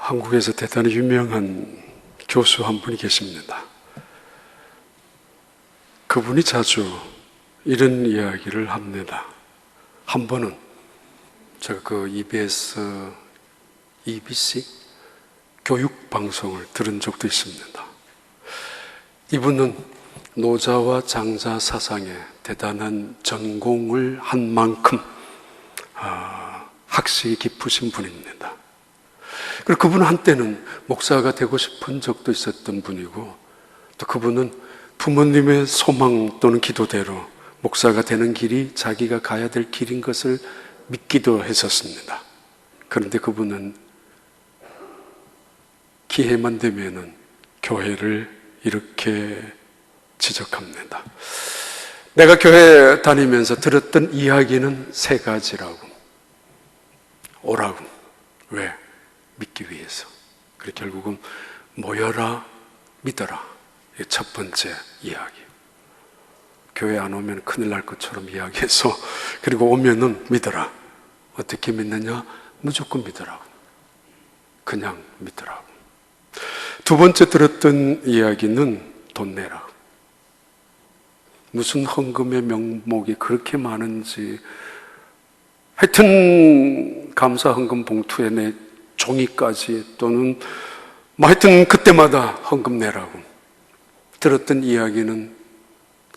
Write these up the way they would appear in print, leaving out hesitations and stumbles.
한국에서 대단히 유명한 교수 한 분이 계십니다. 그분이 자주 이런 이야기를 합니다. 한 번은 제가 그 EBC 교육방송을 들은 적도 있습니다. 이분은 노자와 장자 사상에 대단한 전공을 한 만큼 학식이 깊으신 분입니다. 그리고 그분은 한때는 목사가 되고 싶은 적도 있었던 분이고, 또 그분은 부모님의 소망 또는 기도대로 목사가 되는 길이 자기가 가야 될 길인 것을 믿기도 했었습니다. 그런데 그분은 기회만 되면은 교회를 이렇게 지적합니다. 내가 교회 다니면서 들었던 이야기는 세 가지라고. 오라고. 왜? 믿기 위해서. 그리고 결국은 모여라, 믿어라. 이게 첫 번째 이야기. 교회 안 오면 큰일 날 것처럼 이야기해서, 그리고 오면은 믿어라. 어떻게 믿느냐? 무조건 믿으라고. 그냥 믿으라고. 두 번째 들었던 이야기는 돈 내라고. 무슨 헌금의 명목이 그렇게 많은지, 하여튼 감사 헌금 봉투에 내 종이까지, 또는 하여튼 그때마다 헌금 내라고. 들었던 이야기는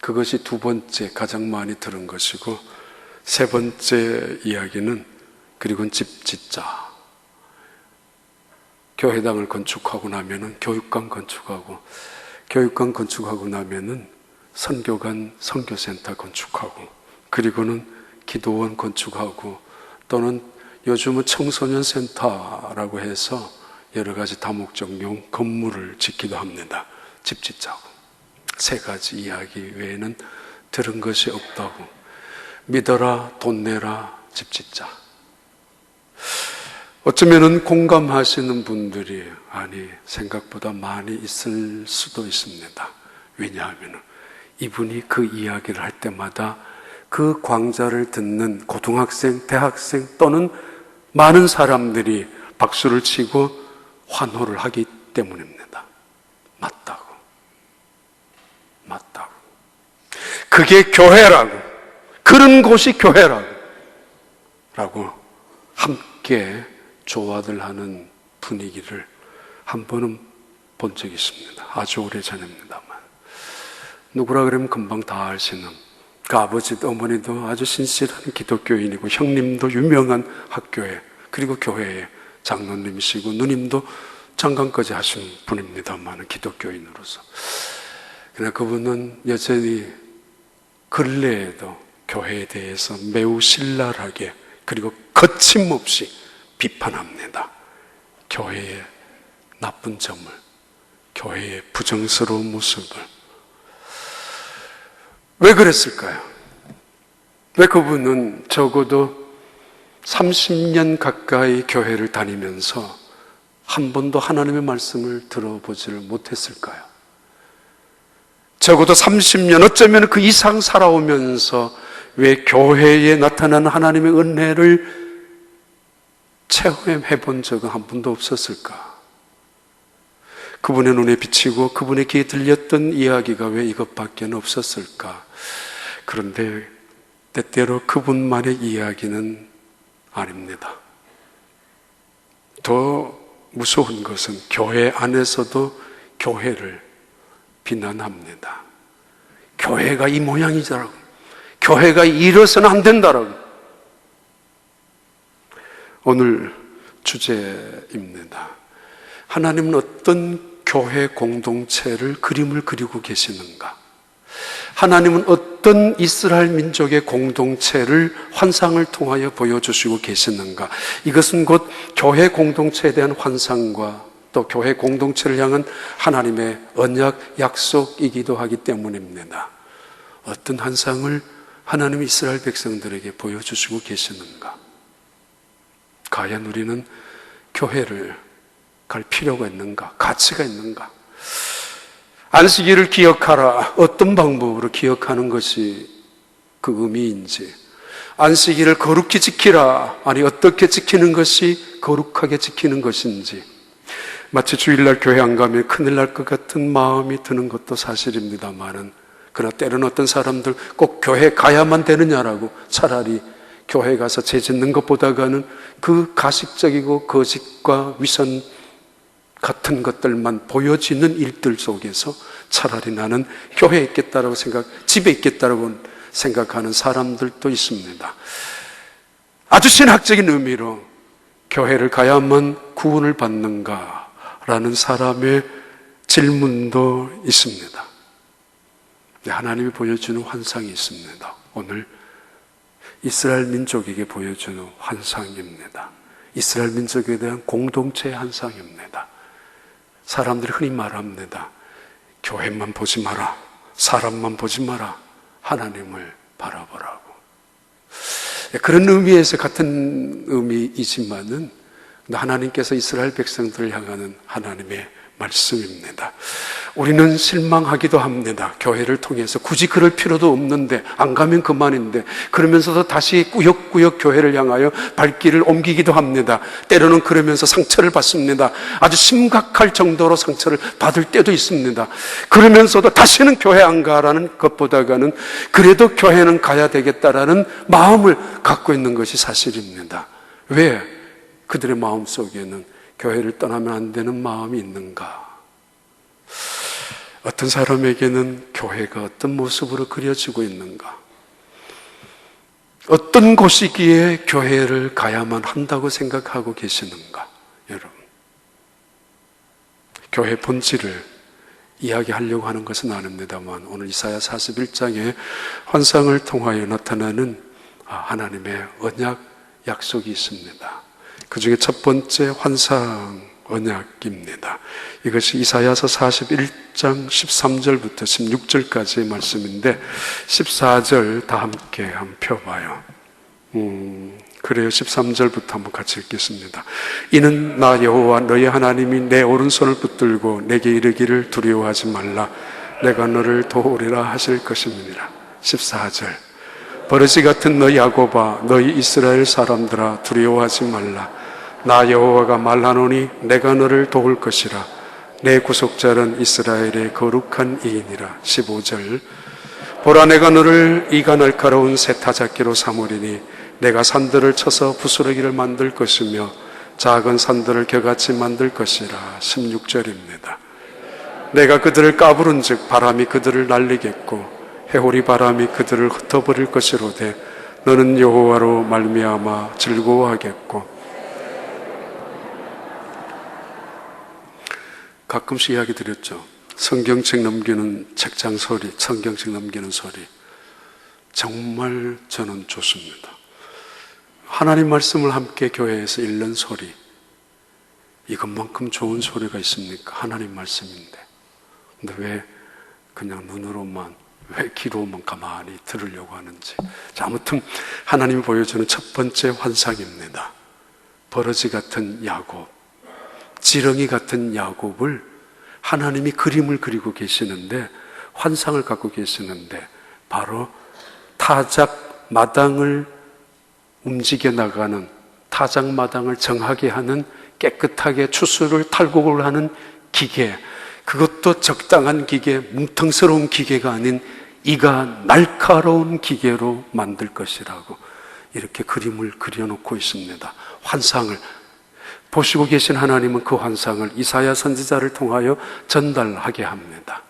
그것이 두 번째 가장 많이 들은 것이고, 세 번째 이야기는 그리고는 집 짓자. 교회당을 건축하고 나면은 교육관 건축하고, 교육관 건축하고 나면은 선교관 선교센터 건축하고, 그리고는 기도원 건축하고, 또는 요즘은 청소년 센터라고 해서 여러 가지 다목적용 건물을 짓기도 합니다. 집 짓자고. 세 가지 이야기 외에는 들은 것이 없다고. 믿어라, 돈 내라, 집 짓자. 어쩌면은 공감하시는 분들이 생각보다 많이 있을 수도 있습니다. 왜냐하면 이분이 그 이야기를 할 때마다 그 강좌를 듣는 고등학생, 대학생 또는 많은 사람들이 박수를 치고 환호를 하기 때문입니다. 맞다고. 맞다고. 그게 교회라고. 그런 곳이 교회라고. 라고 함께 조화들 하는 분위기를 한 번은 본 적이 있습니다. 아주 오래 전입니다만. 누구라 그러면 금방 다 아시는 그 아버지도 어머니도 아주 신실한 기독교인이고, 형님도 유명한 학교에, 그리고 교회에 장로님이시고, 누님도 장관까지 하신 분입니다만, 기독교인으로서. 그러나 그분은 여전히 근래에도 교회에 대해서 매우 신랄하게, 그리고 거침없이 비판합니다. 교회의 나쁜 점을, 교회의 부정스러운 모습을. 왜 그랬을까요? 왜 그분은 적어도 30년 가까이 교회를 다니면서 한 번도 하나님의 말씀을 들어보지를 못했을까요? 적어도 30년, 어쩌면 그 이상 살아오면서 왜 교회에 나타나는 하나님의 은혜를 체험해 본 적은 한 번도 없었을까? 그분의 눈에 비치고 그분의 귀에 들렸던 이야기가 왜 이것밖에 없었을까? 그런데 때때로 그분만의 이야기는 아닙니다. 더 무서운 것은 교회 안에서도 교회를 비난합니다. 교회가 이 모양이자라고. 교회가 이래서는 안 된다라고. 오늘 주제입니다. 하나님은 어떤 교회 공동체를 그림을 그리고 계시는가? 하나님은 어떤 이스라엘 민족의 공동체를 환상을 통하여 보여주시고 계시는가? 이것은 곧 교회 공동체에 대한 환상과 또 교회 공동체를 향한 하나님의 언약, 약속이기도 하기 때문입니다. 어떤 환상을 하나님이 이스라엘 백성들에게 보여주시고 계시는가? 과연 우리는 교회를 갈 필요가 있는가? 가치가 있는가? 안식일을 기억하라. 어떤 방법으로 기억하는 것이 그 의미인지, 안식일을 거룩히 지키라. 어떻게 지키는 것이 거룩하게 지키는 것인지, 마치 주일날 교회 안 가면 큰일 날 것 같은 마음이 드는 것도 사실입니다만은, 그러나 때로는 어떤 사람들 꼭 교회 가야만 되느냐라고 차라리 교회 가서 죄 짓는 것보다는 그 가식적이고 거짓과 위선 같은 것들만 보여지는 일들 속에서 차라리 나는 교회에 있겠다라고 집에 있겠다라고 생각하는 사람들도 있습니다. 아주 신학적인 의미로 교회를 가야만 구원을 받는가라는 사람의 질문도 있습니다. 하나님이 보여주는 환상이 있습니다. 오늘 이스라엘 민족에게 보여주는 환상입니다. 이스라엘 민족에 대한 공동체의 환상입니다. 사람들이 흔히 말합니다. 교회만 보지 마라, 사람만 보지 마라, 하나님을 바라보라고. 그런 의미에서 같은 의미이지만은 하나님께서 이스라엘 백성들을 향하는 하나님의 말씀입니다. 우리는 실망하기도 합니다. 교회를 통해서 굳이 그럴 필요도 없는데, 안 가면 그만인데, 그러면서도 다시 꾸역꾸역 교회를 향하여 발길을 옮기기도 합니다. 때로는 그러면서 상처를 받습니다. 아주 심각할 정도로 상처를 받을 때도 있습니다. 그러면서도 다시는 교회 안 가라는 것보다는 그래도 교회는 가야 되겠다라는 마음을 갖고 있는 것이 사실입니다. 왜 그들의 마음 속에는 교회를 떠나면 안 되는 마음이 있는가? 어떤 사람에게는 교회가 어떤 모습으로 그려지고 있는가? 어떤 곳이기에 교회를 가야만 한다고 생각하고 계시는가? 여러분, 교회 본질을 이야기하려고 하는 것은 아닙니다만, 오늘 이사야 41장의 환상을 통하여 나타나는 하나님의 언약 약속이 있습니다. 그 중에 첫 번째 환상 언약입니다. 이것이 이사야서 41장 13절부터 16절까지의 말씀인데 14절 다 함께 한번 펴봐요. 그래요. 13절부터 한번 같이 읽겠습니다. 이는 나 여호와 너희 하나님이 내 오른손을 붙들고 내게 이르기를 두려워하지 말라, 내가 너를 도우리라 하실 것입니다. 14절 버러지 같은 너희 야곱아, 너희 이스라엘 사람들아, 두려워하지 말라. 나 여호와가 말하노니 내가 너를 도울 것이라. 내 구속자는 이스라엘의 거룩한 이인이라. 15절 보라, 내가 너를 이가 날카로운 세타잡기로 삼으리니 내가 산들을 쳐서 부스러기를 만들 것이며 작은 산들을 겨같이 만들 것이라. 16절입니다. 내가 그들을 까부른 즉 바람이 그들을 날리겠고 해오리 바람이 그들을 흩어버릴 것이로되 너는 여호와로 말미암아 즐거워하겠고. 가끔씩 이야기 드렸죠. 성경책 넘기는 책장 소리, 성경책 넘기는 소리, 정말 저는 좋습니다. 하나님 말씀을 함께 교회에서 읽는 소리, 이것만큼 좋은 소리가 있습니까? 하나님 말씀인데. 근데 왜 그냥 눈으로만, 왜 귀로만 가만히 들으려고 하는지. 자, 아무튼 하나님이 보여주는 첫 번째 환상입니다. 버러지 같은 야곱, 지렁이 같은 야곱을 하나님이 그림을 그리고 계시는데, 환상을 갖고 계시는데, 바로 타작 마당을 움직여 나가는, 타작 마당을 정하게 하는, 깨끗하게 추수를 탈곡을 하는 기계, 그것도 적당한 기계, 뭉텅스러운 기계가 아닌 이가 날카로운 기계로 만들 것이라고 이렇게 그림을 그려놓고 있습니다. 환상을 보시고 계신 하나님은 그 환상을 이사야 선지자를 통하여 전달하게 합니다.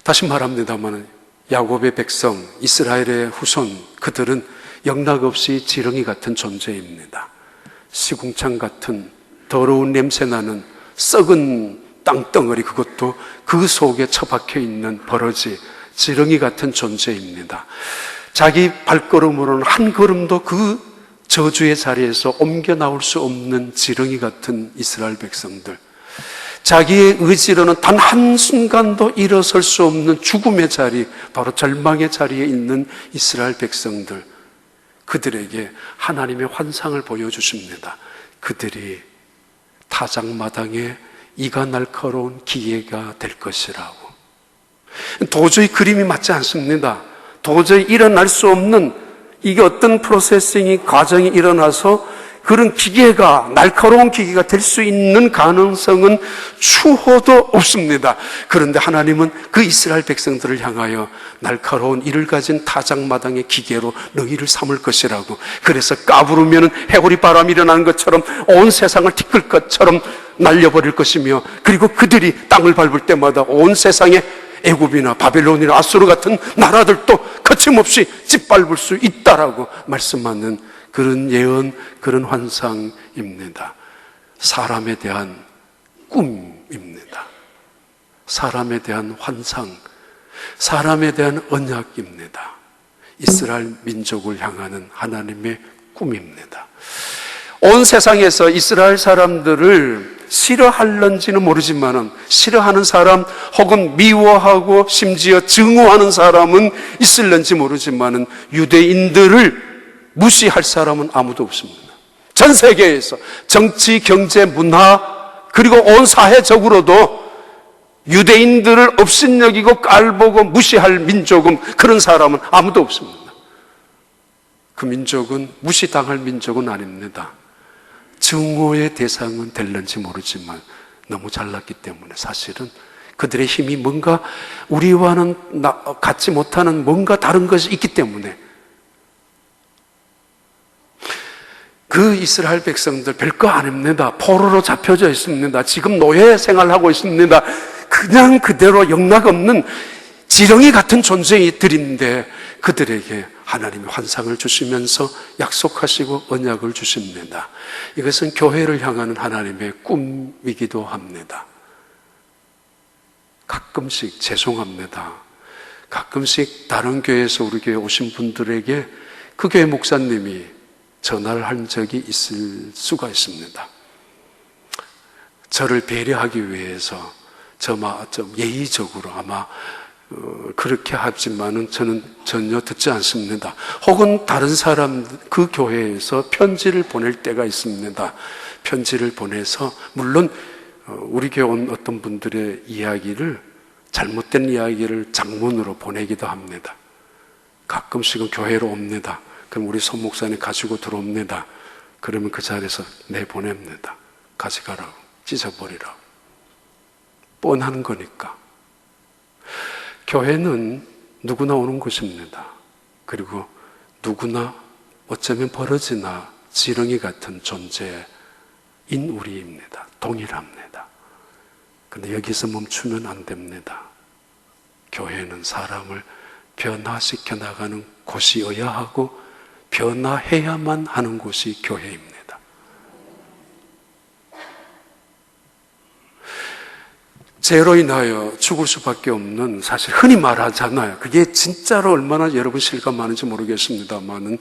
다시 말합니다만 야곱의 백성, 이스라엘의 후손, 그들은 영락없이 지렁이 같은 존재입니다. 시궁창 같은 더러운 냄새나는 썩은 땅덩어리, 그것도 그 속에 처박혀 있는 버러지, 지렁이 같은 존재입니다. 자기 발걸음으로는 한 걸음도 그 저주의 자리에서 옮겨 나올 수 없는 지렁이 같은 이스라엘 백성들, 자기의 의지로는 단 한순간도 일어설 수 없는 죽음의 자리, 바로 절망의 자리에 있는 이스라엘 백성들, 그들에게 하나님의 환상을 보여주십니다. 그들이 타작마당에 이가 날카로운 기계가 될 것이라고. 도저히 그림이 맞지 않습니다. 도저히 일어날 수 없는, 이게 어떤 프로세싱이 과정이 일어나서 그런 기계가, 날카로운 기계가 될 수 있는 가능성은 추호도 없습니다. 그런데 하나님은 그 이스라엘 백성들을 향하여 날카로운 이를 가진 타작마당의 기계로 너희를 삼을 것이라고. 그래서 까부르면 해오리 바람이 일어나는 것처럼 온 세상을 티끌 것처럼 날려버릴 것이며, 그리고 그들이 땅을 밟을 때마다 온 세상에 애굽이나 바벨론이나 아수르 같은 나라들도 거침없이 짓밟을 수 있다라고 말씀하는 그런 예언, 그런 환상입니다. 사람에 대한 꿈입니다. 사람에 대한 환상, 사람에 대한 언약입니다. 이스라엘 민족을 향하는 하나님의 꿈입니다. 온 세상에서 이스라엘 사람들을 싫어할런지는 모르지만 싫어하는 사람 혹은 미워하고 심지어 증오하는 사람은 있을런지 모르지만 유대인들을 무시할 사람은 아무도 없습니다. 전 세계에서 정치, 경제, 문화 그리고 온 사회적으로도 유대인들을 업신여기고 깔보고 무시할 민족은, 그런 사람은 아무도 없습니다. 그 민족은 무시당할 민족은 아닙니다. 증오의 대상은 될런지 모르지만 너무 잘났기 때문에 사실은 그들의 힘이 뭔가 우리와는 같지 못하는 뭔가 다른 것이 있기 때문에 그 이스라엘 백성들 별거 아닙니다. 포로로 잡혀져 있습니다. 지금 노예 생활하고 있습니다. 그냥 그대로 영락없는 지렁이 같은 존재들인데 그들에게 하나님이 환상을 주시면서 약속하시고 언약을 주십니다. 이것은 교회를 향하는 하나님의 꿈이기도 합니다. 가끔씩 죄송합니다. 가끔씩 다른 교회에서 우리 교회 오신 분들에게 그 교회 목사님이 전화를 한 적이 있을 수가 있습니다. 저를 배려하기 위해서 좀 예의적으로 아마 그렇게 하지만은 저는 전혀 듣지 않습니다. 혹은 다른 사람 그 교회에서 편지를 보낼 때가 있습니다. 편지를 보내서 물론 우리 교회 온 어떤 분들의 이야기를, 잘못된 이야기를 장문으로 보내기도 합니다. 가끔씩은 교회로 옵니다. 그럼 우리 손 목사님 가지고 들어옵니다. 그러면 그 자리에서 내보냅니다. 가져가라고, 찢어버리라고. 뻔한 거니까. 교회는 누구나 오는 곳입니다. 그리고 누구나 어쩌면 버러지나 지렁이 같은 존재인 우리입니다. 동일합니다. 그런데 여기서 멈추면 안 됩니다. 교회는 사람을 변화시켜 나가는 곳이어야 하고 변화해야만 하는 곳이 교회입니다. 죄로 인하여 죽을 수밖에 없는, 사실 흔히 말하잖아요. 그게 진짜로 얼마나 여러분 실감하는지 모르겠습니다만은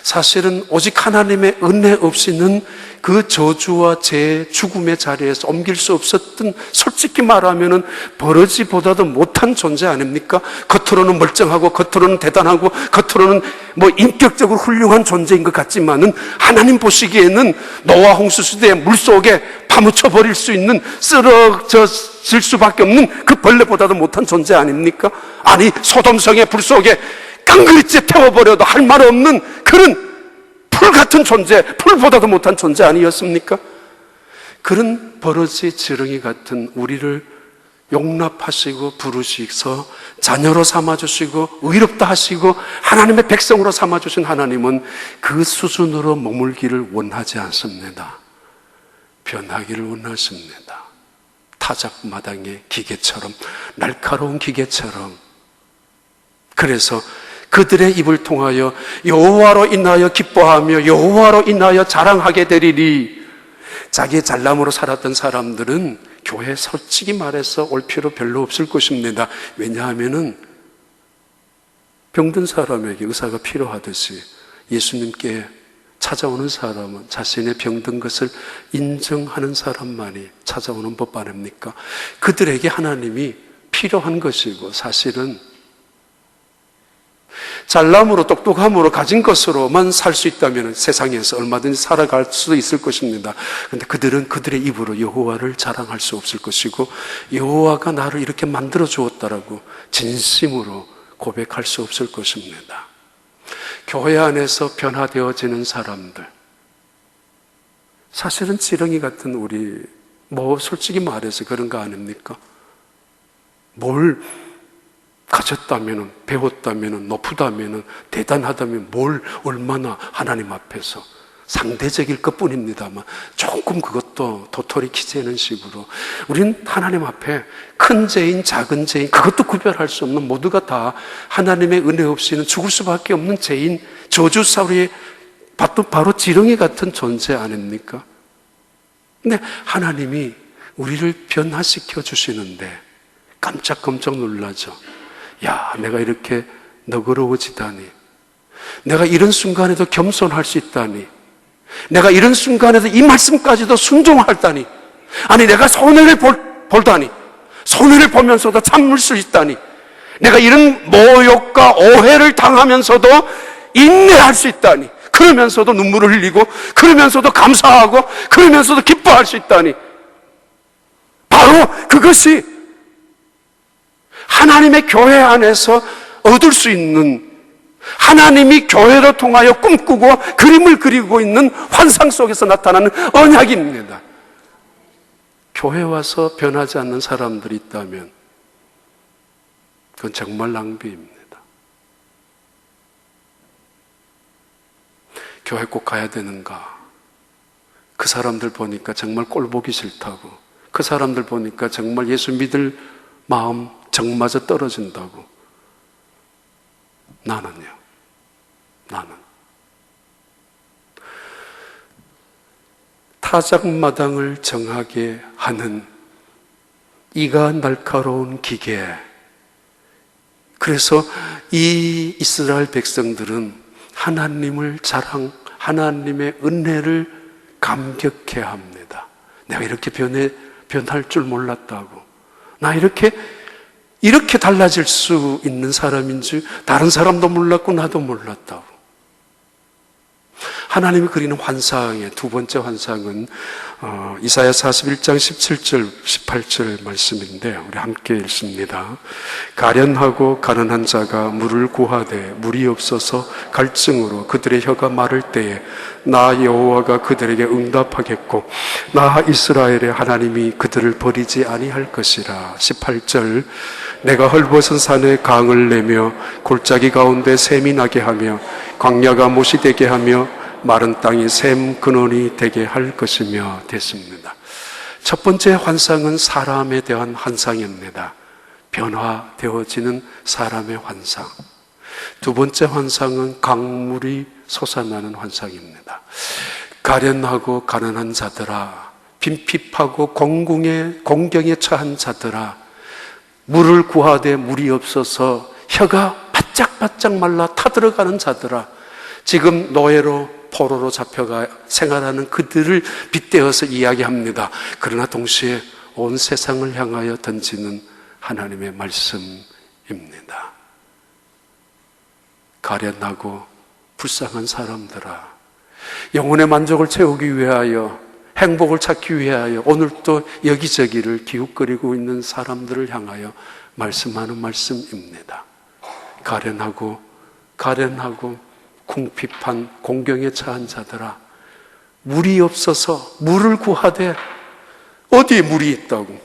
사실은 오직 하나님의 은혜 없이는 그 저주와 죄, 죽음의 자리에서 옮길 수 없었던, 솔직히 말하면은 버러지보다도 못한 존재 아닙니까? 겉으로는 멀쩡하고 겉으로는 대단하고 겉으로는 뭐 인격적으로 훌륭한 존재인 것 같지만은 하나님 보시기에는 노아 홍수 시대의 물속에 파묻혀 버릴 수 있는, 쓰러질 수밖에 없는 그 벌레보다도 못한 존재 아닙니까? 아니, 소돔성의 불 속에 깡그리째 태워버려도 할 말 없는 그런 풀 같은 존재, 풀보다도 못한 존재 아니었습니까? 그런 버러지 지렁이 같은 우리를 용납하시고 부르시서 자녀로 삼아주시고 의롭다 하시고 하나님의 백성으로 삼아주신 하나님은 그 수준으로 머물기를 원하지 않습니다. 변하기를 원하십니다. 타작마당의 기계처럼, 날카로운 기계처럼. 그래서 그들의 입을 통하여 여호와로 인하여 기뻐하며 여호와로 인하여 자랑하게 되리니, 자기의 잘남으로 살았던 사람들은 교회에 솔직히 말해서 올 필요 별로 없을 것입니다. 왜냐하면은 병든 사람에게 의사가 필요하듯이 예수님께 찾아오는 사람은 자신의 병든 것을 인정하는 사람만이 찾아오는 법 아닙니까? 그들에게 하나님이 필요한 것이고, 사실은 잘남으로 똑똑함으로 가진 것으로만 살 수 있다면 세상에서 얼마든지 살아갈 수도 있을 것입니다. 그런데 그들은 그들의 입으로 여호와를 자랑할 수 없을 것이고, 여호와가 나를 이렇게 만들어 주었다라고 진심으로 고백할 수 없을 것입니다. 교회 안에서 변화되어지는 사람들, 사실은 지렁이 같은 우리, 솔직히 말해서 그런 거 아닙니까? 뭘 가졌다면, 배웠다면, 높다면, 대단하다면 뭘 얼마나 하나님 앞에서 상대적일 것 뿐입니다만 조금 그것도 도토리 키재는 식으로 우리는 하나님 앞에 큰 죄인, 작은 죄인, 그것도 구별할 수 없는, 모두가 다 하나님의 은혜 없이는 죽을 수밖에 없는 죄인, 저주사리에 바로 지렁이 같은 존재 아닙니까? 근데 하나님이 우리를 변화시켜 주시는데 깜짝깜짝 놀라죠. 야, 내가 이렇게 너그러워지다니, 내가 이런 순간에도 겸손할 수 있다니, 내가 이런 순간에도 이 말씀까지도 순종하다니, 아니 내가 손해를 볼다니, 손해를 보면서도 참을 수 있다니, 내가 이런 모욕과 오해를 당하면서도 인내할 수 있다니, 그러면서도 눈물을 흘리고, 그러면서도 감사하고, 그러면서도 기뻐할 수 있다니, 바로 그것이 하나님의 교회 안에서 얻을 수 있는, 하나님이 교회를 통하여 꿈꾸고 그림을 그리고 있는 환상 속에서 나타나는 언약입니다. 교회 와서 변하지 않는 사람들이 있다면 그건 정말 낭비입니다. 교회 꼭 가야 되는가? 그 사람들 보니까 정말 꼴 보기 싫다고, 그 사람들 보니까 정말 예수 믿을 마음 정마저 떨어진다고. 나는요, 나는 타작마당을 정하게 하는 이가 날카로운 기계. 그래서 이 이스라엘 백성들은 하나님을 하나님의 은혜를 감격해 합니다. 내가 이렇게 변할 줄 몰랐다고. 나 이렇게 달라질 수 있는 사람인 줄 다른 사람도 몰랐고 나도 몰랐다고. 하나님이 그리는 환상의 두 번째 환상은 이사야 41장 17절 18절 말씀인데 우리 함께 읽습니다. 가련하고 가난한 자가 물을 구하되 물이 없어서 갈증으로 그들의 혀가 마를 때에 나 여호와가 그들에게 응답하겠고 나 이스라엘의 하나님이 그들을 버리지 아니할 것이라. 18절 내가 헐벗은 산에 강을 내며 골짜기 가운데 샘이 나게 하며 광야가 못이 되게 하며 마른 땅이 샘 근원이 되게 할 것이며 됐습니다. 첫 번째 환상은 사람에 대한 환상입니다. 변화되어지는 사람의 환상. 두 번째 환상은 강물이 솟아나는 환상입니다. 가련하고 가난한 자들아, 빈핍하고 공경에 처한 자들아, 물을 구하되 물이 없어서 혀가 바짝바짝 말라 타들어가는 자들아, 지금 노예로 포로로 잡혀가 생활하는 그들을 빗대어서 이야기합니다. 그러나 동시에 온 세상을 향하여 던지는 하나님의 말씀입니다. 가련하고 불쌍한 사람들아, 영혼의 만족을 채우기 위하여, 행복을 찾기 위하여 오늘도 여기저기를 기웃거리고 있는 사람들을 향하여 말씀하는 말씀입니다. 가련하고 궁핍한 공경에 처한 자들아, 물이 없어서 물을 구하되 어디에 물이 있다고?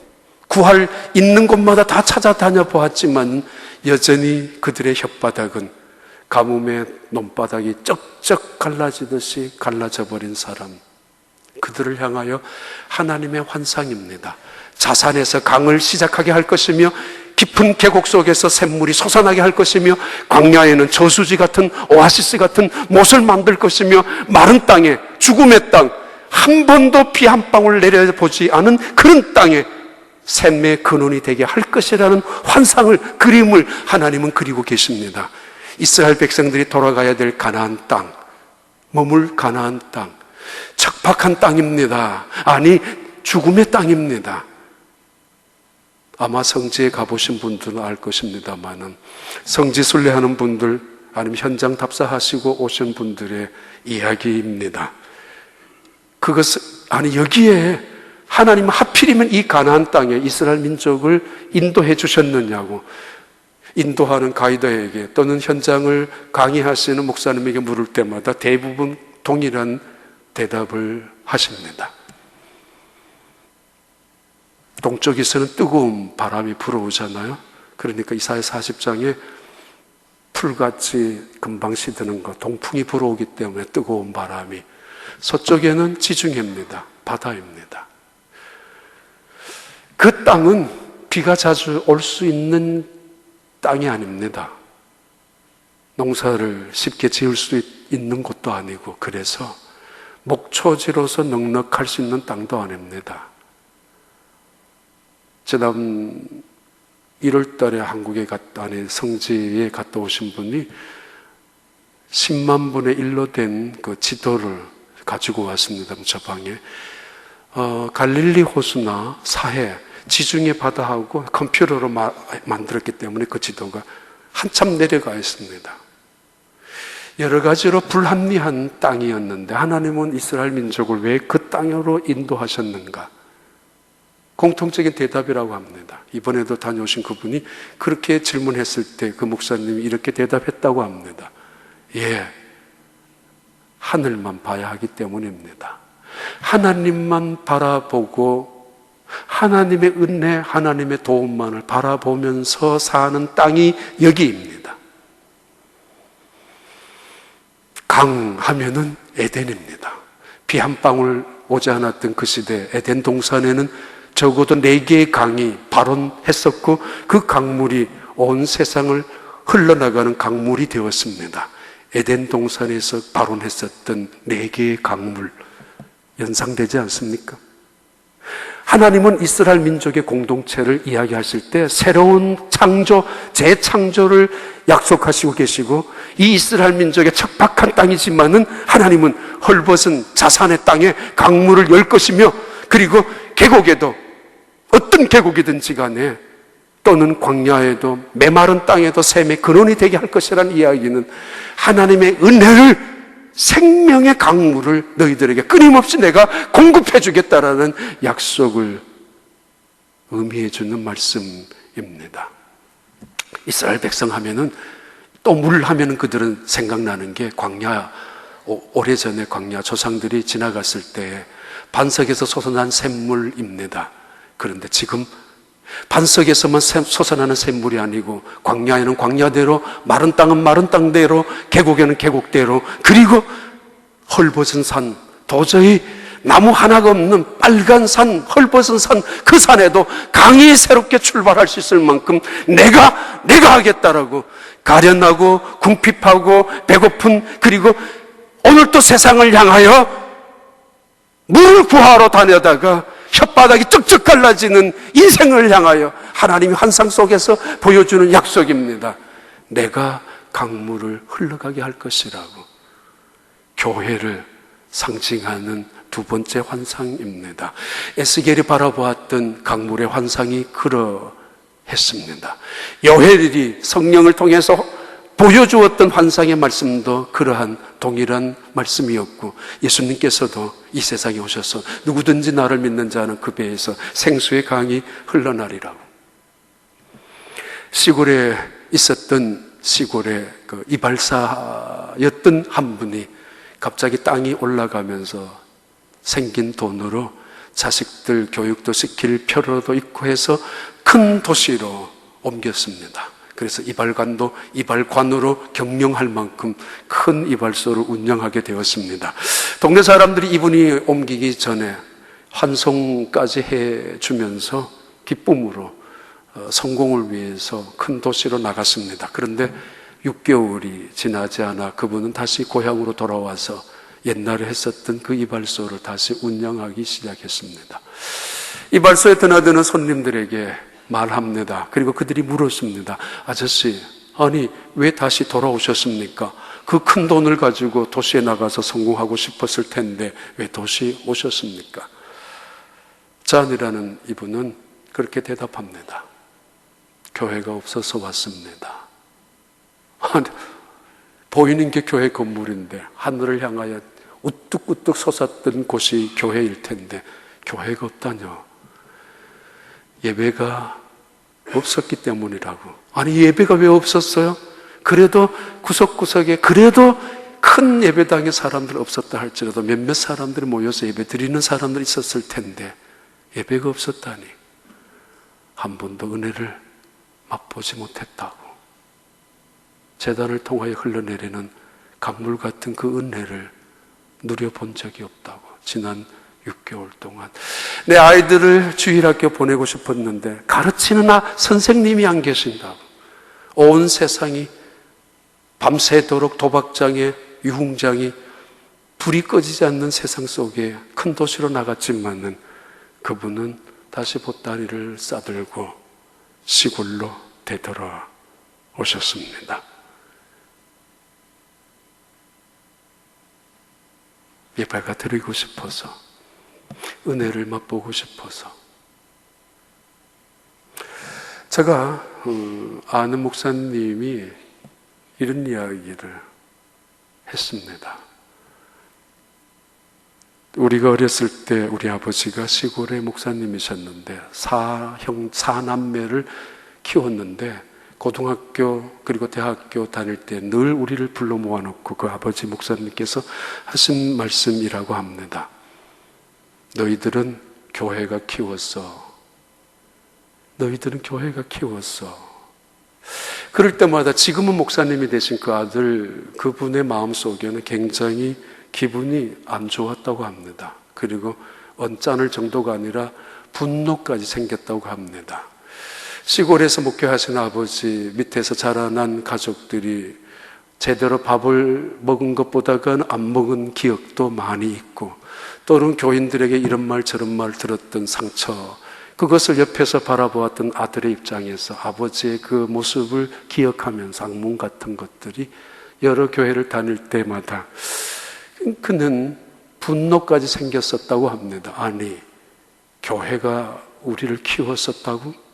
구할 있는 곳마다 다 찾아다녀 보았지만 여전히 그들의 혓바닥은 가뭄의 논바닥이 쩍쩍 갈라지듯이 갈라져 버린 사람, 그들을 향하여 하나님의 환상입니다. 자산에서 강을 시작하게 할 것이며 깊은 계곡 속에서 샘물이 솟아나게 할 것이며 광야에는 저수지 같은 오아시스 같은 못을 만들 것이며 마른 땅에, 죽음의 땅, 한 번도 비 한 방울 내려보지 않은 그런 땅에 샘의 근원이 되게 할 것이라는 환상을, 그림을 하나님은 그리고 계십니다. 이스라엘 백성들이 돌아가야 될 가나안 땅, 머물 가나안 땅, 척박한 땅입니다. 아니, 죽음의 땅입니다. 아마 성지에 가보신 분들은 알 것입니다만은 성지 순례하는 분들 아니면 현장 답사하시고 오신 분들의 이야기입니다. 여기에 하나님은 하필이면 이 가나안 땅에 이스라엘 민족을 인도해 주셨느냐고, 인도하는 가이드에게 또는 현장을 강의하시는 목사님에게 물을 때마다 대부분 동일한 대답을 하십니다. 동쪽에서는 뜨거운 바람이 불어오잖아요. 그러니까 이사야 40장에 풀같이 금방 시드는 것, 동풍이 불어오기 때문에 뜨거운 바람이, 서쪽에는 지중해입니다. 바다입니다. 그 땅은 비가 자주 올 수 있는 땅이 아닙니다. 농사를 쉽게 지을 수 있는 곳도 아니고, 그래서 목초지로서 넉넉할 수 있는 땅도 아닙니다. 지난 1월 달에 한국에 성지에 갔다 오신 분이 10만 분의 1로 된 그 지도를 가지고 왔습니다. 저 방에. 갈릴리 호수나 사해, 지중해 바다하고 컴퓨터로 만들었기 때문에 그 지도가 한참 내려가 있습니다. 여러 가지로 불합리한 땅이었는데 하나님은 이스라엘 민족을 왜 그 땅으로 인도하셨는가? 공통적인 대답이라고 합니다. 이번에도 다녀오신 그분이 그렇게 질문했을 때 그 목사님이 이렇게 대답했다고 합니다. 예, 하늘만 봐야 하기 때문입니다. 하나님만 바라보고 하나님의 은혜, 하나님의 도움만을 바라보면서 사는 땅이 여기입니다. 강 하면은 에덴입니다. 비 한 방울 오지 않았던 그 시대 에덴 동산에는 적어도 4개의 강이 발원했었고 그 강물이 온 세상을 흘러나가는 강물이 되었습니다. 에덴 동산에서 발원했었던 4개의 강물 연상되지 않습니까? 하나님은 이스라엘 민족의 공동체를 이야기하실 때 새로운 창조, 재창조를 약속하시고 계시고, 이 이스라엘 민족의 척박한 땅이지만은 하나님은 헐벗은 자산의 땅에 강물을 열 것이며, 그리고 계곡에도 어떤 계곡이든지 간에 또는 광야에도 메마른 땅에도 샘의 근원이 되게 할 것이라는 이야기는 하나님의 은혜를, 생명의 강물을 너희들에게 끊임없이 내가 공급해 주겠다라는 약속을 의미해 주는 말씀입니다. 이스라엘 백성 하면은 또 물 하면은 그들은 생각나는 게 광야, 오래전에 광야 조상들이 지나갔을 때 반석에서 솟아난 샘물입니다. 그런데 지금 반석에서만 솟아나는 샘물이 아니고 광야에는 광야대로, 마른 땅은 마른 땅대로, 계곡에는 계곡대로, 그리고 헐벗은 산, 도저히 나무 하나가 없는 빨간 산, 헐벗은 산, 그 산에도 강이 새롭게 출발할 수 있을 만큼 내가 하겠다라고 가련하고 궁핍하고 배고픈, 그리고 오늘 또 세상을 향하여 물을 구하러 다녀다가 혓바닥이 쩍쩍 갈라지는 인생을 향하여 하나님이 환상 속에서 보여주는 약속입니다. 내가 강물을 흘러가게 할 것이라고. 교회를 상징하는 두 번째 환상입니다. 에스겔이 바라보았던 강물의 환상이 그러했습니다. 요엘이 성령을 통해서 보여주었던 환상의 말씀도 그러한 동일한 말씀이었고, 예수님께서도 이 세상에 오셔서 누구든지 나를 믿는 자는 그 배에서 생수의 강이 흘러나리라고. 시골에 있었던 시골의 그 이발사였던 한 분이 갑자기 땅이 올라가면서 생긴 돈으로 자식들 교육도 시킬 필요도 있고 해서 큰 도시로 옮겼습니다. 그래서 이발관으로 경영할 만큼 큰 이발소를 운영하게 되었습니다. 동네 사람들이 이분이 옮기기 전에 환송까지 해주면서 기쁨으로 성공을 위해서 큰 도시로 나갔습니다. 그런데 6개월이 지나지 않아 그분은 다시 고향으로 돌아와서 옛날에 했었던 그 이발소를 다시 운영하기 시작했습니다. 이발소에 드나드는 손님들에게 말합니다. 그리고 그들이 물었습니다. 아저씨, 아니 왜 다시 돌아오셨습니까? 그 큰 돈을 가지고 도시에 나가서 성공하고 싶었을 텐데 왜 도시 오셨습니까? 잔이라는 이분은 그렇게 대답합니다. 교회가 없어서 왔습니다. 아니, 보이는 게 교회 건물인데 하늘을 향하여 우뚝우뚝 솟았던 곳이 교회일 텐데 교회가 없다뇨. 예배가 없었기 때문이라고. 아니 예배가 왜 없었어요? 그래도 구석구석에 그래도 큰 예배당에 사람들 없었다 할지라도 몇몇 사람들이 모여서 예배 드리는 사람들이 있었을 텐데 예배가 없었다니 한 번도 은혜를 맛보지 못했다고. 제단을 통하여 흘러내리는 강물 같은 그 은혜를 누려본 적이 없다고. 지난 6개월 동안 내 아이들을 주일학교 보내고 싶었는데 가르치는 선생님이 안 계신다고. 온 세상이 밤새도록 도박장에 유흥장이 불이 꺼지지 않는 세상 속에 큰 도시로 나갔지만은 그분은 다시 보따리를 싸들고 시골로 되돌아오셨습니다. 예배가 드리고 싶어서, 은혜를 맛보고 싶어서. 제가 아는 목사님이 이런 이야기를 했습니다. 우리가 어렸을 때 우리 아버지가 시골의 목사님이셨는데 사남매를 키웠는데 고등학교 그리고 대학교 다닐 때 늘 우리를 불러 모아놓고 그 아버지 목사님께서 하신 말씀이라고 합니다. 너희들은 교회가 키웠어. 너희들은 교회가 키웠어. 그럴 때마다 지금은 목사님이 되신 그 아들, 그분의 마음속에는 굉장히 기분이 안 좋았다고 합니다. 그리고 언짢을 정도가 아니라 분노까지 생겼다고 합니다. 시골에서 목회하신 아버지 밑에서 자라난 가족들이 제대로 밥을 먹은 것보다는 안 먹은 기억도 많이 있고, 또는 교인들에게 이런 말 저런 말 들었던 상처, 그것을 옆에서 바라보았던 아들의 입장에서 아버지의 그 모습을 기억하면서 악몽 같은 것들이 여러 교회를 다닐 때마다 그는 분노까지 생겼었다고 합니다. 아니, 교회가 우리를 키웠었다고?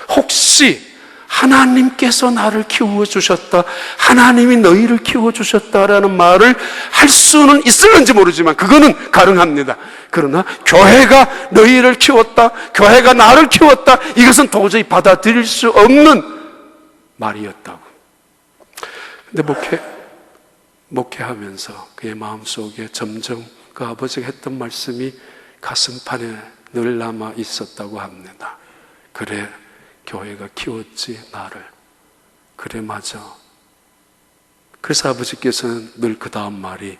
혹시 하나님께서 나를 키워주셨다, 하나님이 너희를 키워주셨다라는 말을 할 수는 있을는지 모르지만 그거는 가능합니다. 그러나 교회가 너희를 키웠다, 교회가 나를 키웠다, 이것은 도저히 받아들일 수 없는 말이었다고. 근데 목회하면서 그의 마음속에 점점 그 아버지가 했던 말씀이 가슴판에 늘 남아 있었다고 합니다. 그래, 교회가 키웠지 나를. 그래, 맞아. 그래서 아버지께서는 늘 그 다음 말이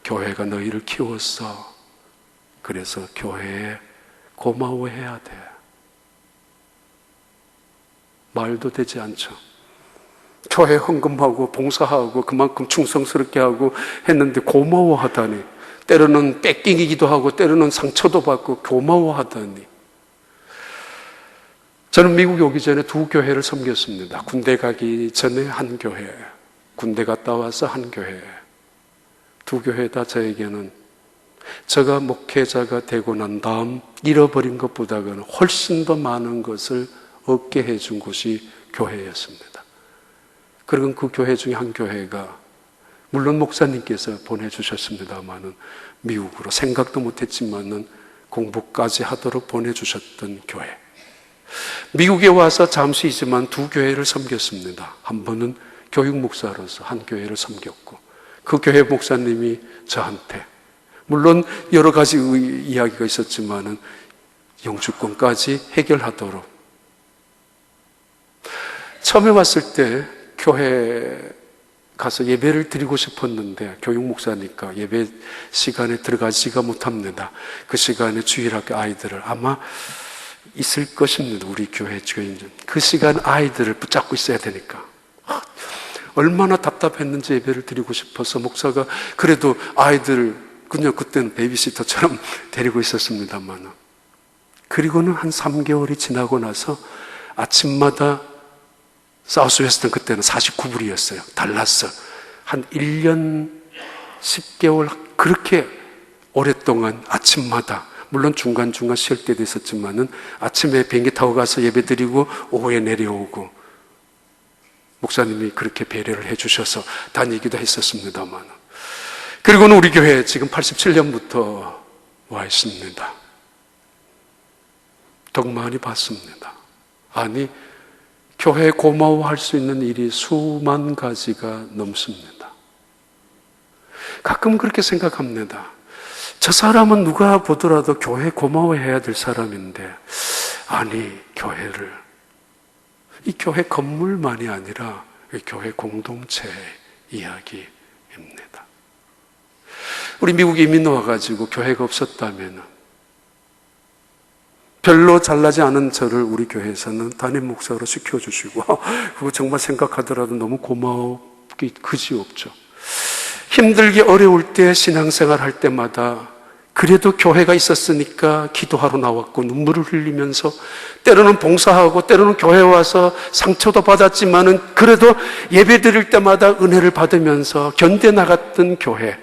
교회가 너희를 키웠어. 그래서 교회에 고마워해야 돼. 말도 되지 않죠. 교회 헌금하고 봉사하고 그만큼 충성스럽게 하고 했는데 고마워하다니. 때로는 뺏기기도 하고 때로는 상처도 받고 고마워하다니. 저는 미국에 오기 전에 두 교회를 섬겼습니다. 군대 가기 전에 한 교회, 군대 갔다 와서 한 교회. 두 교회 다 저에게는 제가 목회자가 되고 난 다음 잃어버린 것보다는 훨씬 더 많은 것을 얻게 해준 곳이 교회였습니다. 그리고 그 교회 중에 한 교회가 물론 목사님께서 보내주셨습니다마는 미국으로 생각도 못했지만은 공부까지 하도록 보내주셨던 교회. 미국에 와서 잠시이지만 두 교회를 섬겼습니다. 한 번은 교육 목사로서 한 교회를 섬겼고, 그 교회 목사님이 저한테 물론 여러 가지 이야기가 있었지만은 영주권까지 해결하도록. 처음에 왔을 때 교회 가서 예배를 드리고 싶었는데 교육 목사니까 예배 시간에 들어가지가 못합니다. 그 시간에 주일학교 아이들을 아마 있을 것입니다. 우리 교회 교인들. 그 시간 아이들을 붙잡고 있어야 되니까. 얼마나 답답했는지 예배를 드리고 싶어서 목사가 그래도 아이들 그냥 그때는 베이비시터처럼 데리고 있었습니다만, 그리고는 한 3개월이 지나고 나서 아침마다 사우스웨스트는 그때는 49불이었어요. 달랐어. 한 1년 10개월 그렇게 오랫동안 아침마다, 물론 중간중간 쉴 때도 있었지만은 아침에 비행기 타고 가서 예배드리고 오후에 내려오고 목사님이 그렇게 배려를 해주셔서 다니기도 했었습니다만, 그리고는 우리 교회 지금 87년부터 와 있습니다. 덕 많이 받습니다. 아니, 교회에 고마워할 수 있는 일이 수만 가지가 넘습니다. 가끔 그렇게 생각합니다. 저 사람은 누가 보더라도 교회 고마워해야 될 사람인데, 아니, 이 교회 건물만이 아니라 이 교회 공동체의 이야기입니다. 우리 미국 이민 와가지고 교회가 없었다면 별로 잘나지 않은 저를 우리 교회에서는 담임 목사로 시켜주시고, 그거 정말 생각하더라도 너무 고마웠기 그지없죠. 힘들게 어려울 때 신앙생활 할 때마다 그래도 교회가 있었으니까 기도하러 나왔고 눈물을 흘리면서 때로는 봉사하고 때로는 교회 와서 상처도 받았지만은 그래도 예배 드릴 때마다 은혜를 받으면서 견뎌나갔던 교회.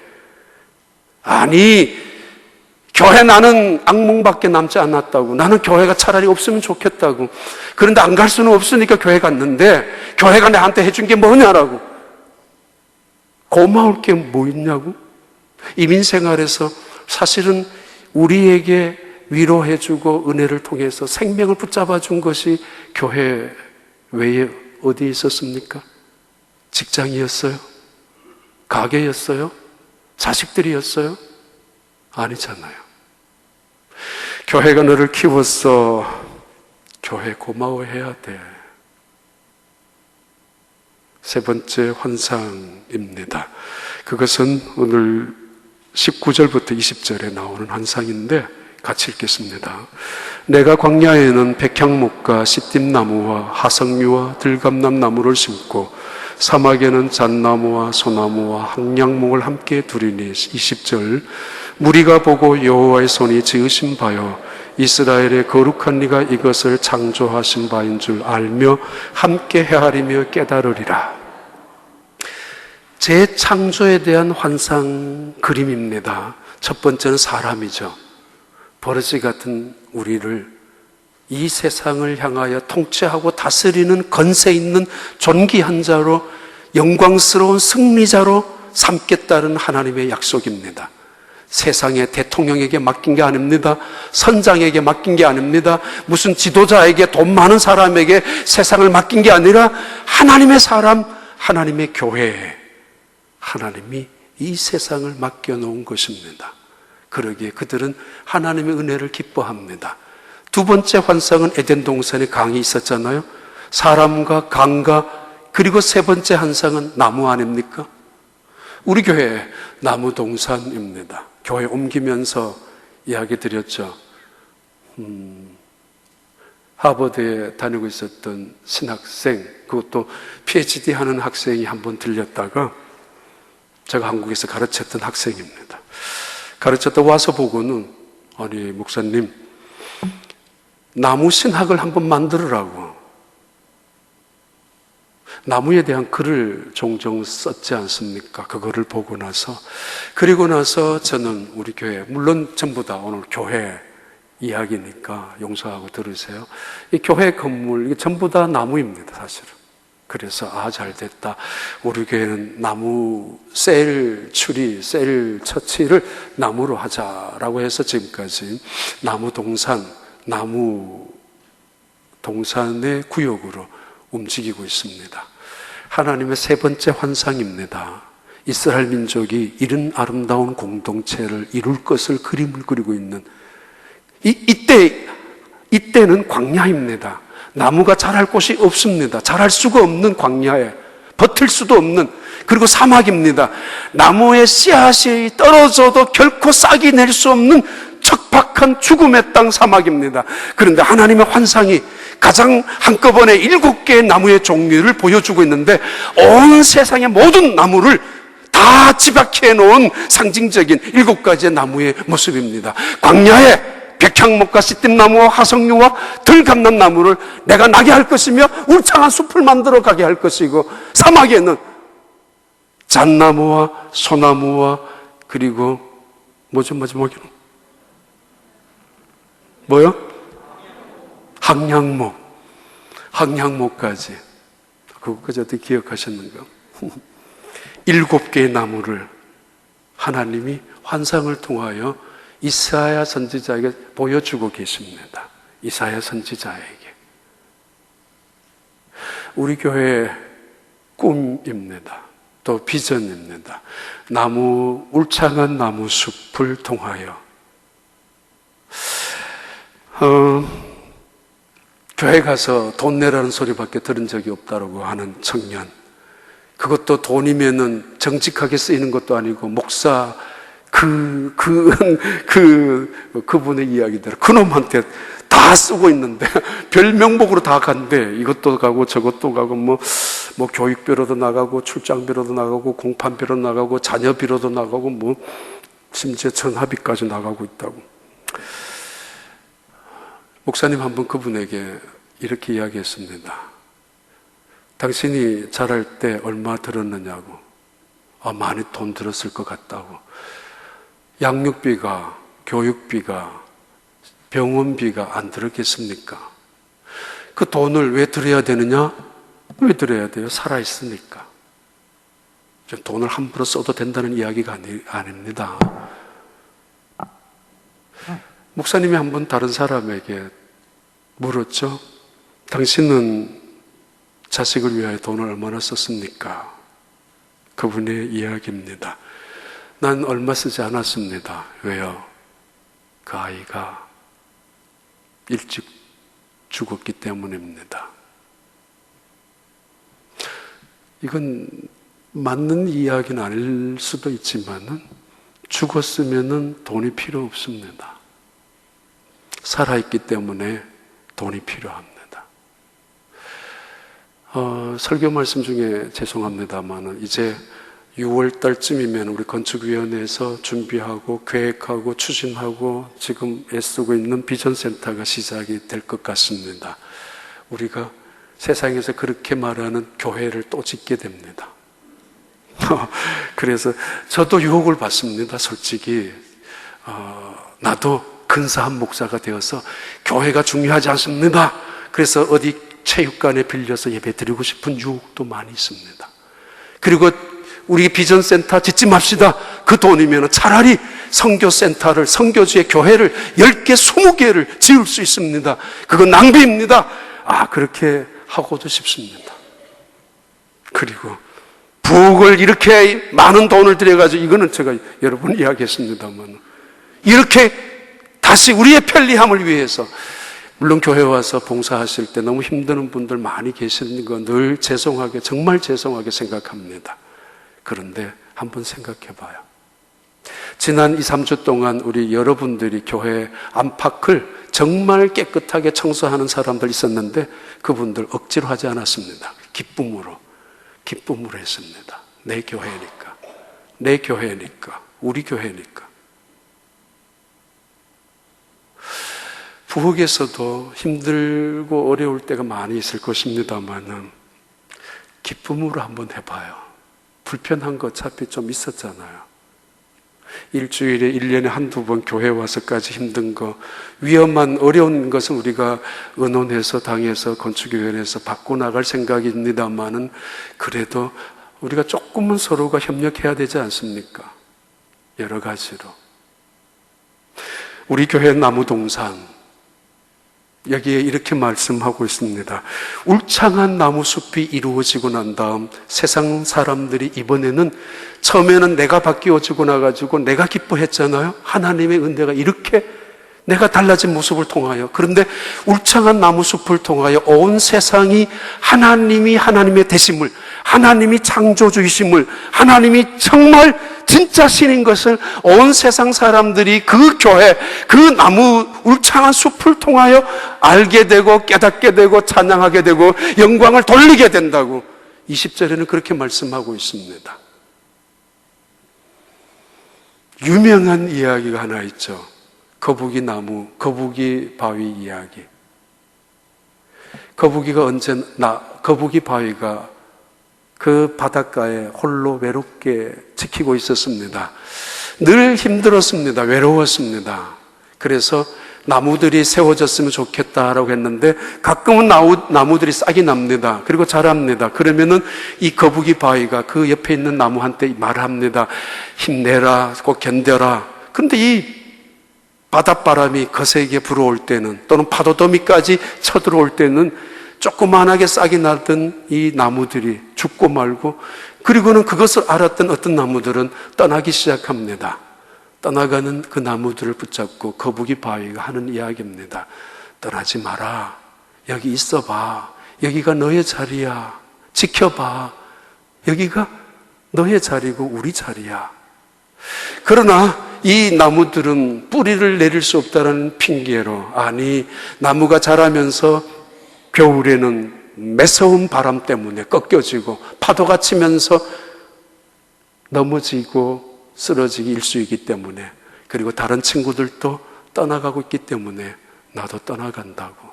아니, 교회 나는 악몽밖에 남지 않았다고. 나는 교회가 차라리 없으면 좋겠다고. 그런데 안 갈 수는 없으니까 교회 갔는데 교회가 나한테 해준 게 뭐냐라고. 고마울 게 뭐 있냐고? 이민생활에서 사실은 우리에게 위로해주고 은혜를 통해서 생명을 붙잡아준 것이 교회 외에 어디 있었습니까? 직장이었어요? 가게였어요? 자식들이었어요? 아니잖아요. 교회가 너를 키웠어. 교회 고마워해야 돼. 세 번째 환상입니다. 그것은 오늘 19절부터 20절에 나오는 환상인데 같이 읽겠습니다. 내가 광야에는 백향목과 시띠나무와 하석류와 들감남나무를 심고 사막에는 잣나무와 소나무와 항량목을 함께 두리니 20절 무리가 보고 여호와의 손이 지으신 바요 이스라엘의 거룩한 이가 이것을 창조하신 바인 줄 알며 함께 헤아리며 깨달으리라. 재창조에 대한 환상 그림입니다. 첫 번째는 사람이죠. 버러지 같은 우리를 이 세상을 향하여 통치하고 다스리는 건세 있는 존귀한 자로 영광스러운 승리자로 삼겠다는 하나님의 약속입니다. 세상의 대통령에게 맡긴 게 아닙니다. 선장에게 맡긴 게 아닙니다. 무슨 지도자에게 돈 많은 사람에게 세상을 맡긴 게 아니라 하나님의 사람, 하나님의 교회에 하나님이 이 세상을 맡겨놓은 것입니다. 그러기에 그들은 하나님의 은혜를 기뻐합니다. 두 번째 환상은 에덴 동산에 강이 있었잖아요. 사람과 강과 그리고 세 번째 환상은 나무 아닙니까? 우리 교회 나무 동산입니다. 교회 옮기면서 이야기 드렸죠. 하버드에 다니고 있었던 신학생, 그것도 PhD 하는 학생이 한번 들렸다가 제가 한국에서 가르쳤던 학생입니다. 가르쳤다 와서 보고는 아니 목사님 나무 신학을 한번 만들으라고 나무에 대한 글을 종종 썼지 않습니까? 그거를 보고 나서 그리고 나서 저는 우리 교회 물론 전부 다 오늘 교회 이야기니까 용서하고 들으세요. 이 교회 건물 이게 전부 다 나무입니다 사실은. 그래서 잘 됐다. 우리 교회는 나무 셀 처치를 나무로 하자라고 해서 지금까지 나무 동산의 구역으로 움직이고 있습니다. 하나님의 세 번째 환상입니다. 이스라엘 민족이 이런 아름다운 공동체를 이룰 것을 그림을 그리고 있는 이때는 광야입니다. 나무가 자랄 곳이 없습니다. 자랄 수가 없는 광야에 버틸 수도 없는 그리고 사막입니다. 나무의 씨앗이 떨어져도 결코 싹이 낼 수 없는 척박한 죽음의 땅 사막입니다. 그런데 하나님의 환상이 가장 한꺼번에 7개의 나무의 종류를 보여주고 있는데 온 세상의 모든 나무를 다 집약해 놓은 상징적인 7가지의 나무의 모습입니다. 광야에 백향목과 시띠나무와 화석류와 들감남나무를 내가 나게 할 것이며 울창한 숲을 만들어 가게 할 것이고 사막에는 잣나무와 소나무와 그리고 뭐죠 마지막에는 뭐요? 항량목까지 그것까지 어떻게 기억하셨는가? 7개의 나무를 하나님이 환상을 통하여 이사야 선지자에게 보여주고 계십니다. 이사야 선지자에게. 우리 교회의 꿈입니다. 또 비전입니다. 울창한 나무 숲을 통하여. 교회 가서 돈 내라는 소리밖에 들은 적이 없다고 하는 청년. 그것도 돈이면은 정직하게 쓰이는 것도 아니고, 목사, 그분의 이야기대로 그놈한테 다 쓰고 있는데, 별명목으로 다 간대. 이것도 가고 저것도 가고, 뭐 교육비로도 나가고, 출장비로도 나가고, 공판비로 나가고, 자녀비로도 나가고, 뭐 심지어 전화비까지 나가고 있다고. 목사님 한 번 그분에게 이렇게 이야기했습니다. 당신이 자랄 때 얼마 들었느냐고. 많이 돈 들었을 것 같다고. 양육비가, 교육비가, 병원비가 안 들었겠습니까? 그 돈을 왜 들여야 되느냐? 왜 들여야 돼요? 살아있으니까. 돈을 함부로 써도 된다는 이야기가 아닙니다. 목사님이 한 번 다른 사람에게 물었죠. 당신은 자식을 위하여 돈을 얼마나 썼습니까? 그분의 이야기입니다. 난 얼마 쓰지 않았습니다. 왜요? 그 아이가 일찍 죽었기 때문입니다. 이건 맞는 이야기는 아닐 수도 있지만은 죽었으면은 돈이 필요 없습니다. 살아있기 때문에 돈이 필요합니다. 설교 말씀 중에 죄송합니다만은 이제 6월 달쯤이면 우리 건축위원회에서 준비하고 계획하고 추진하고 지금 애쓰고 있는 비전센터가 시작이 될 것 같습니다. 우리가 세상에서 그렇게 말하는 교회를 또 짓게 됩니다. 그래서 저도 유혹을 받습니다. 솔직히 나도 근사한 목사가 되어서 교회가 중요하지 않습니다. 그래서 어디 체육관에 빌려서 예배 드리고 싶은 유혹도 많이 있습니다. 그리고 우리 비전센터 짓지 맙시다. 그 돈이면 차라리 선교센터를, 선교지의 교회를 10개, 20개를 지을 수 있습니다. 그건 낭비입니다. 그렇게 하고도 싶습니다. 그리고 부엌을 이렇게 많은 돈을 들여가지고, 이거는 제가 여러 번 이야기했습니다만, 이렇게 다시 우리의 편리함을 위해서, 물론 교회 와서 봉사하실 때 너무 힘드는 분들 많이 계시는 거 늘 죄송하게, 정말 죄송하게 생각합니다. 그런데 한번 생각해 봐요. 지난 2, 3주 동안 우리 여러분들이 교회 안팎을 정말 깨끗하게 청소하는 사람들 있었는데 그분들 억지로 하지 않았습니다. 기쁨으로 했습니다. 내 교회니까, 우리 교회니까. 부엌에서도 힘들고 어려울 때가 많이 있을 것입니다만은 기쁨으로 한번 해봐요. 불편한 거 어차피 좀 있었잖아요. 일주일에 1년에 한두 번 교회 와서까지 힘든 거, 위험한 어려운 것은 우리가 의논해서 당에서 건축위원회에서 바꿔나갈 생각입니다만은 그래도 우리가 조금은 서로가 협력해야 되지 않습니까? 여러 가지로. 우리 교회 나무동산 여기에 이렇게 말씀하고 있습니다. 울창한 나무숲이 이루어지고 난 다음 세상 사람들이 이번에는, 처음에는 내가 바뀌어지고 나가지고 내가 기뻐했잖아요. 하나님의 은혜가 이렇게 내가 달라진 모습을 통하여. 그런데 울창한 나무숲을 통하여 온 세상이 하나님이 하나님의 되심을, 하나님이 창조주이심을, 하나님이 정말 진짜 신인 것을 온 세상 사람들이 그 교회, 그 나무 울창한 숲을 통하여 알게 되고 깨닫게 되고 찬양하게 되고 영광을 돌리게 된다고 20절에는 그렇게 말씀하고 있습니다. 유명한 이야기가 하나 있죠. 거북이 나무, 거북이 바위 이야기. 거북이 바위가 그 바닷가에 홀로 외롭게 지키고 있었습니다. 늘 힘들었습니다. 외로웠습니다. 그래서 나무들이 세워졌으면 좋겠다라고 했는데 가끔은 나무들이 싹이 납니다. 그리고 자랍니다. 그러면은 이 거북이 바위가 그 옆에 있는 나무한테 말합니다. 힘내라, 꼭 견뎌라. 그런데 이 바닷바람이 거세게 불어올 때는, 또는 파도더미까지 쳐들어올 때는 조그만하게 싹이 나던 이 나무들이 죽고 말고, 그리고는 그것을 알았던 어떤 나무들은 떠나기 시작합니다. 떠나가는 그 나무들을 붙잡고 거북이 바위가 하는 이야기입니다. 떠나지 마라. 여기 있어봐. 여기가 너의 자리야. 지켜봐. 여기가 너의 자리고 우리 자리야. 그러나 이 나무들은 뿌리를 내릴 수 없다는 핑계로, 아니, 나무가 자라면서 겨울에는 매서운 바람 때문에 꺾여지고 파도가 치면서 넘어지고 쓰러지기 일쑤이기 때문에, 그리고 다른 친구들도 떠나가고 있기 때문에 나도 떠나간다고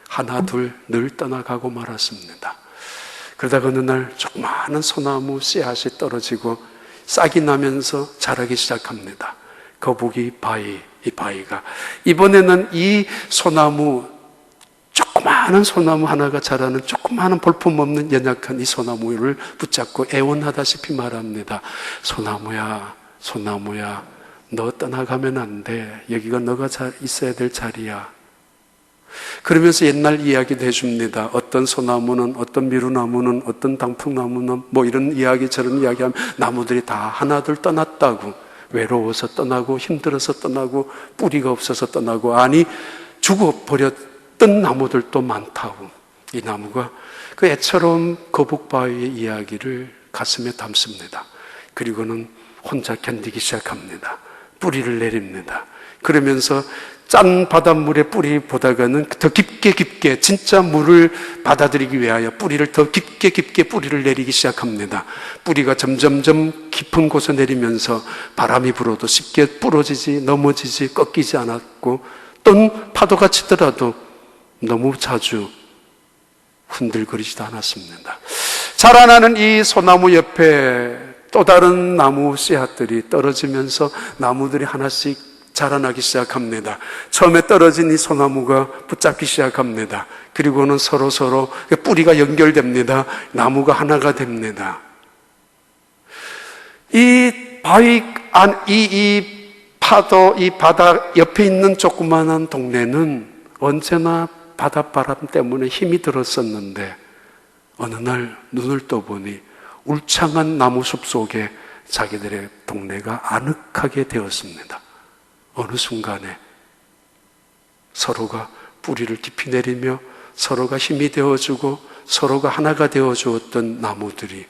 하나 둘 늘 떠나가고 말았습니다. 그러다가 어느 날 조그마한 소나무 씨앗이 떨어지고 싹이 나면서 자라기 시작합니다. 거북이 바위, 이 바위가 이번에는 이 소나무, 조그마한 소나무 하나가 자라는 조그마한 볼품없는 연약한 이 소나무를 붙잡고 애원하다시피 말합니다. 소나무야, 소나무야, 너 떠나가면 안 돼. 여기가 너가 있어야 될 자리야. 그러면서 옛날 이야기도 해줍니다. 어떤 소나무는, 어떤 미루나무는, 어떤 단풍나무는 뭐 이런 이야기 저런 이야기하면 나무들이 다 하나둘 떠났다고, 외로워서 떠나고 힘들어서 떠나고 뿌리가 없어서 떠나고, 아니 죽어버렸던 나무들도 많다고. 이 나무가 그 애처로운 거북바위의 이야기를 가슴에 담습니다. 그리고는 혼자 견디기 시작합니다. 뿌리를 내립니다. 그러면서 짠 바닷물에 뿌리 보다가는 더 깊게 진짜 물을 받아들이기 위하여 뿌리를 더 깊게 뿌리를 내리기 시작합니다. 뿌리가 점점점 깊은 곳에 내리면서 바람이 불어도 쉽게 부러지지, 넘어지지, 꺾이지 않았고, 또 파도가 치더라도 너무 자주 흔들거리지도 않았습니다. 자라나는 이 소나무 옆에 또 다른 나무 씨앗들이 떨어지면서 나무들이 하나씩 자라나기 시작합니다. 처음에 떨어진 이 소나무가 붙잡기 시작합니다. 그리고는 서로 뿌리가 연결됩니다. 나무가 하나가 됩니다. 이 바위 이 파도, 이 바다 옆에 있는 조그마한 동네는 언제나 바닷바람 때문에 힘이 들었었는데, 어느 날 눈을 떠보니 울창한 나무숲 속에 자기들의 동네가 아늑하게 되었습니다. 어느 순간에 서로가 뿌리를 깊이 내리며 서로가 힘이 되어주고 서로가 하나가 되어주었던 나무들이,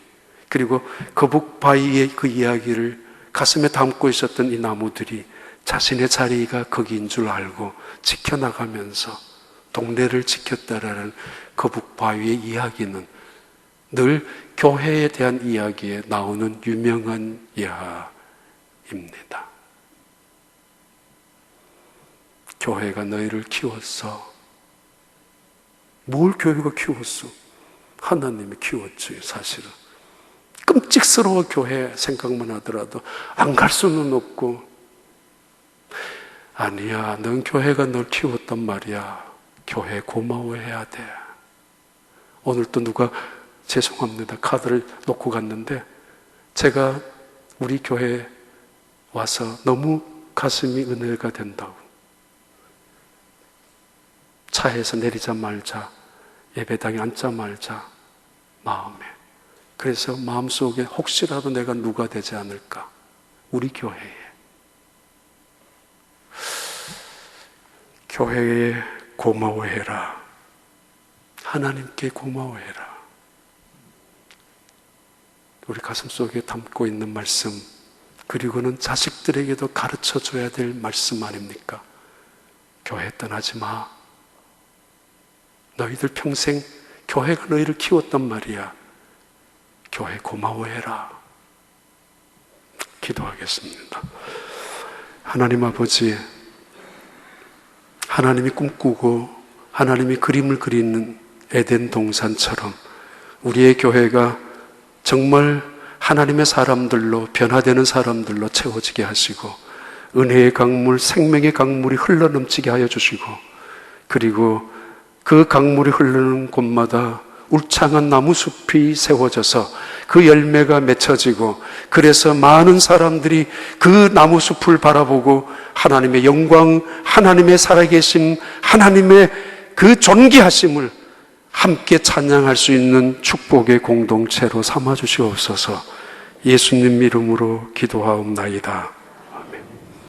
그리고 거북바위의 그 이야기를 가슴에 담고 있었던 이 나무들이 자신의 자리가 거기인 줄 알고 지켜나가면서 동네를 지켰다라는 거북바위의 이야기는 늘 교회에 대한 이야기에 나오는 유명한 예화입니다. 교회가 너희를 키웠어. 뭘 교회가 키웠어? 하나님이 키웠지, 사실은. 끔찍스러워, 교회 생각만 하더라도 안 갈 수는 없고. 아니야, 넌 교회가 널 키웠단 말이야. 교회 고마워해야 돼. 오늘 또 누가, 죄송합니다, 카드를 놓고 갔는데 제가 우리 교회에 와서 너무 가슴이 은혜가 된다고. 차에서 내리자 말자, 예배당에 앉자 말자, 마음에. 그래서 마음속에 혹시라도 내가 누가 되지 않을까, 우리 교회에. 교회에 고마워해라. 하나님께 고마워해라. 우리 가슴속에 담고 있는 말씀, 그리고는 자식들에게도 가르쳐줘야 될 말씀 아닙니까? 교회 떠나지 마. 너희들 평생 교회가 너희를 키웠단 말이야. 교회 고마워해라. 기도하겠습니다. 하나님 아버지, 하나님이 꿈꾸고 하나님이 그림을 그리는 에덴 동산처럼 우리의 교회가 정말 하나님의 사람들로, 변화되는 사람들로 채워지게 하시고, 은혜의 강물, 생명의 강물이 흘러넘치게 하여 주시고, 그리고 그 강물이 흐르는 곳마다 울창한 나무숲이 세워져서 그 열매가 맺혀지고, 그래서 많은 사람들이 그 나무숲을 바라보고 하나님의 영광, 하나님의 살아계심, 하나님의 그 존귀하심을 함께 찬양할 수 있는 축복의 공동체로 삼아 주시옵소서. 예수님 이름으로 기도하옵나이다.